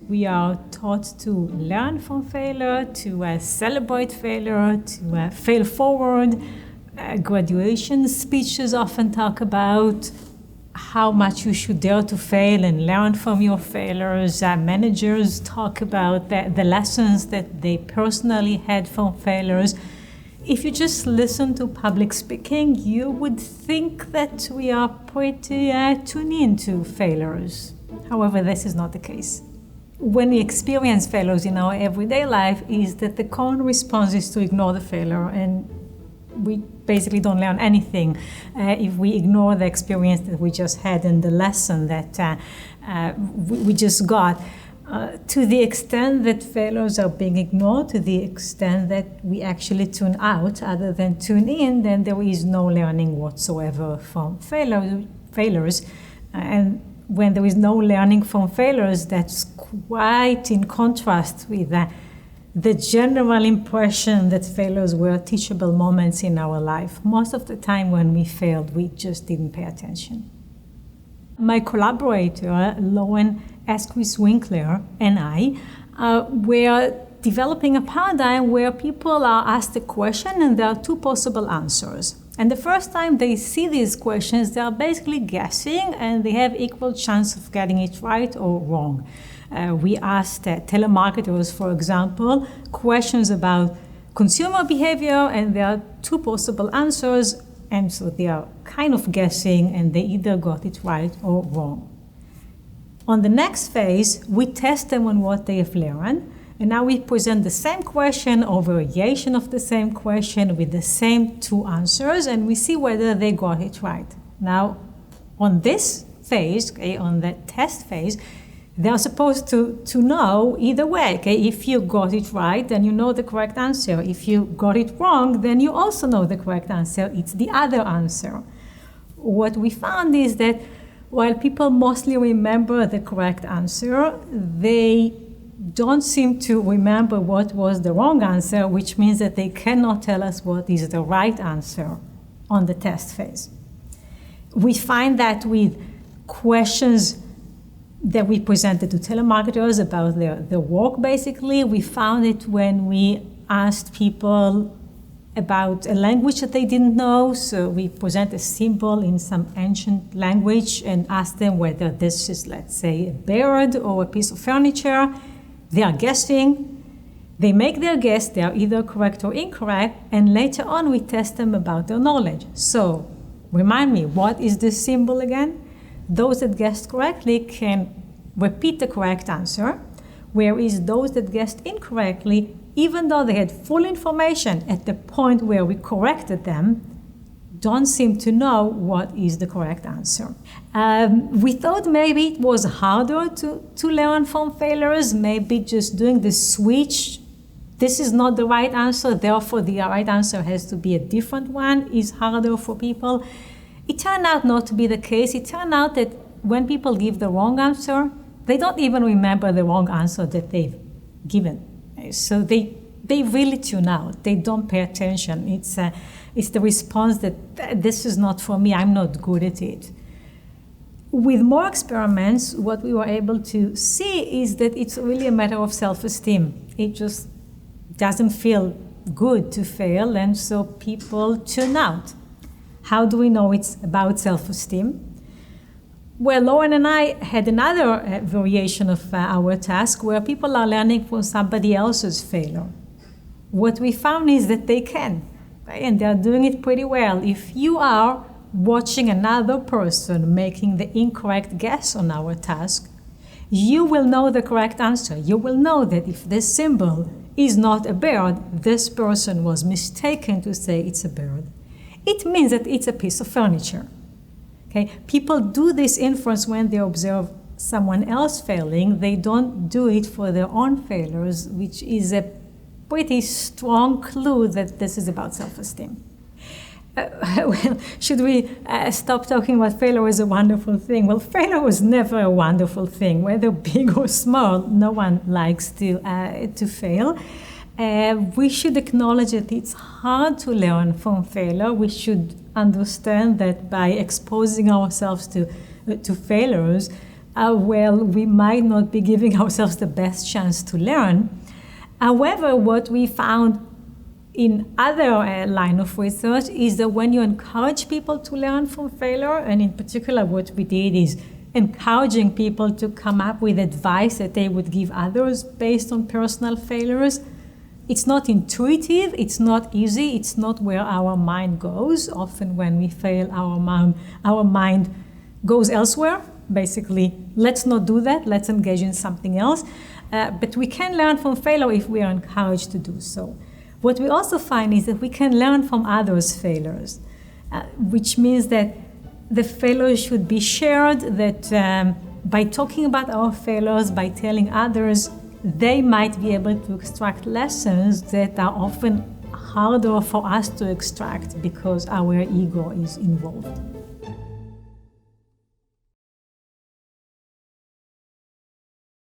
We are taught to learn from failure, to celebrate failure, to fail forward. Graduation speeches often talk about how much you should dare to fail and learn from your failures. Managers talk about the lessons that they personally had from failures. If you just listen to public speaking, you would think that we are pretty tuned into failures. However, this is not the case. When we experience failures in our everyday life, is that the common response is to ignore the failure, and we basically don't learn anything if we ignore the experience that we just had and the lesson that we just got. To the extent that failures are being ignored, to the extent that we actually tune out other than tune in, then there is no learning whatsoever from failures. And when there is no learning from failures, that's quite in contrast with the general impression that failures were teachable moments in our life. Most of the time when we failed, we just didn't pay attention. My collaborator, Lauren Esquis-Winkler, and I were developing a paradigm where people are asked a question and there are two possible answers. And the first time they see these questions, they are basically guessing and they have equal chance of getting it right or wrong. We asked telemarketers, for example, questions about consumer behavior, and there are two possible answers, and so they are kind of guessing and they either got it right or wrong. On the next phase, we test them on what they have learned, and now we present the same question or variation of the same question with the same two answers, and we see whether they got it right. Now, on this phase, on the test phase, they are supposed to know either way. If you got it right, then you know the correct answer. If you got it wrong, then you also know the correct answer. It's the other answer. What we found is that while people mostly remember the correct answer, they don't seem to remember what was the wrong answer, which means that they cannot tell us what is the right answer on the test phase. We find that with questions that we presented to telemarketers about their work, basically. We found it when we asked people about a language that they didn't know. So we present a symbol in some ancient language and ask them whether this is, let's say, a bird or a piece of furniture. They are guessing. They make their guess. They are either correct or incorrect. And later on, we test them about their knowledge. So remind me, what is this symbol again? Those that guessed correctly can repeat the correct answer, whereas those that guessed incorrectly, even though they had full information at the point where we corrected them, don't seem to know what is the correct answer. We thought maybe it was harder to learn from failures, maybe just doing the switch. This is not the right answer, therefore the right answer has to be a different one, is harder for people. It turned out not to be the case. It turned out that when people give the wrong answer, they don't even remember the wrong answer that they've given. So they really tune out. They don't pay attention. It's the response that this is not for me, I'm not good at it. With more experiments, what we were able to see is that it's really a matter of self-esteem. It just doesn't feel good to fail, and so people tune out. How do we know it's about self-esteem? Well, Lauren and I had another variation of our task where people are learning from somebody else's failure. What we found is that they can, right? And they're doing it pretty well. If you are watching another person making the incorrect guess on our task, you will know the correct answer. You will know that if this symbol is not a bird, this person was mistaken to say it's a bird. It means that it's a piece of furniture. Okay? People do this inference when they observe someone else failing. They don't do it for their own failures, which is a pretty strong clue that this is about self-esteem. Well, should we stop talking about failure as a wonderful thing? Well, failure was never a wonderful thing, whether big or small. No one likes to fail. We should acknowledge that it's hard to learn from failure. We should understand that by exposing ourselves to failures, well, we might not be giving ourselves the best chance to learn. However, what we found in other line of research is that when you encourage people to learn from failure, and in particular what we did is encouraging people to come up with advice that they would give others based on personal failures, it's not intuitive, it's not easy, it's not where our mind goes. Often when we fail, our mind goes elsewhere. Basically, let's not do that, let's engage in something else. But we can learn from failure if we are encouraged to do so. What we also find is that we can learn from others' failures, which means that the failures should be shared, that by talking about our failures, by telling others, they might be able to extract lessons that are often harder for us to extract because our ego is involved.